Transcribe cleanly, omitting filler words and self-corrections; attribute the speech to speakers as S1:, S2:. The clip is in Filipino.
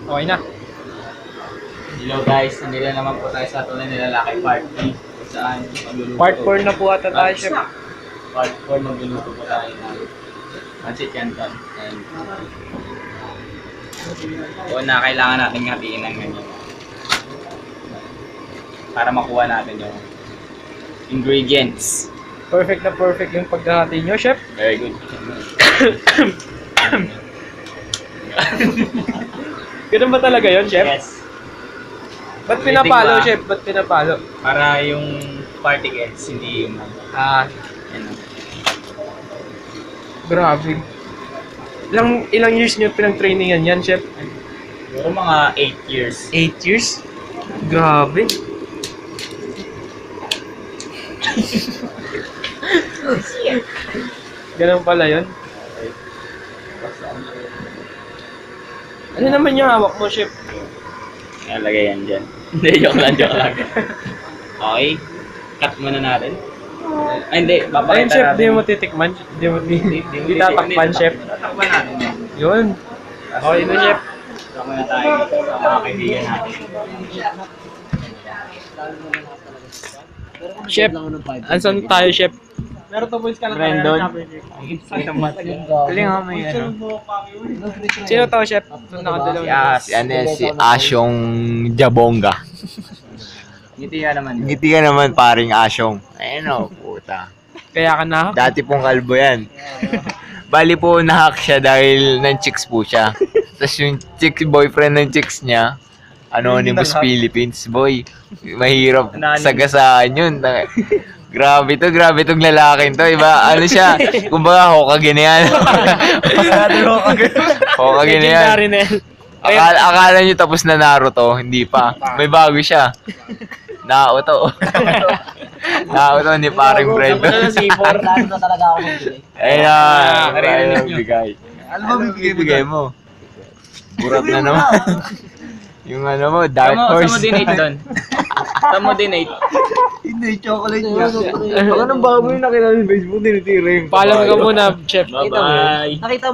S1: Okay na.
S2: Hello guys, nandito naman po tayo sa Tunay na Lalaki Part 3. Kung saan magluluto.
S1: Part 4 na po ata tayo, chef.
S2: Part 4 magluluto po tayo ng pancit canton. And una, kailangan natin hatiin ng ganyan para makuha natin yung ingredients.
S1: Perfect na perfect yung paghahati nyo, chef.
S2: Very good.
S1: Ganun ba talaga yun, chef?
S2: Yes.
S1: Ba't
S2: Ulitin
S1: pinapalo,
S2: ba?
S1: chef? Ba't pinapalo?
S2: Para yung particles hindi yung ano.
S1: Grabe. Ilang years nyo pinag-trainingan yan, chef?
S2: Siguro mga 8 years.
S1: 8 years? Grabe. Ganun pala yun. Ano naman yung hawak mo, chef?
S2: Nalagay yan dyan. Hindi, joke lang. Okay. Cut muna natin. Ay, hindi.
S1: Ayun,
S2: Papakita
S1: chef,
S2: natin.
S1: di mo titikman. Di tatakpan, chef.
S2: Tatakpan natin yan.
S1: Yun. Okay na, chef.
S2: Ito muna tayo dito sa mga kaibigan natin.
S1: Chef, ansan tayo, chef?
S2: Brandon.
S1: Galing nga may ano. Sino to, chef? Nung nakadalaw na.
S3: Si Asyong Jabonga.
S2: Ngiti ka naman.
S3: Ngiti ka naman paring Asyong. Ayun o, puta.
S1: Kaya ka na.
S3: Dati pong kalbo yan. Bali po nahack siya dahil ng chicks po siya. Tapos yung boyfriend ng chicks niya, Anonymous Philippines, boy. Mahirap sagasaan yun. Grabe tong lalaking to, iba, ano siya, kumbaga Hokage na yan. Hokage na yan.
S1: Legendary na yan.
S3: Akala nyo tapos na Naruto, hindi pa. May bago siya. Naoto. Naoto, hindi paring Brendo.
S2: Naruto talaga ako magbili.
S3: Ayan,
S2: Naririnig nyo.
S3: bigay. Ano ba bigay mo? Burat na naman. Yung ano mo, Dark Horse.
S2: Saan mo dinate doon? Saan mo dinate?
S3: Hindi, chocolate niya. Ako nang bago yung nakilala sa Facebook, tinitira yung
S1: Paalam ka muna, chef.
S2: Bye-bye.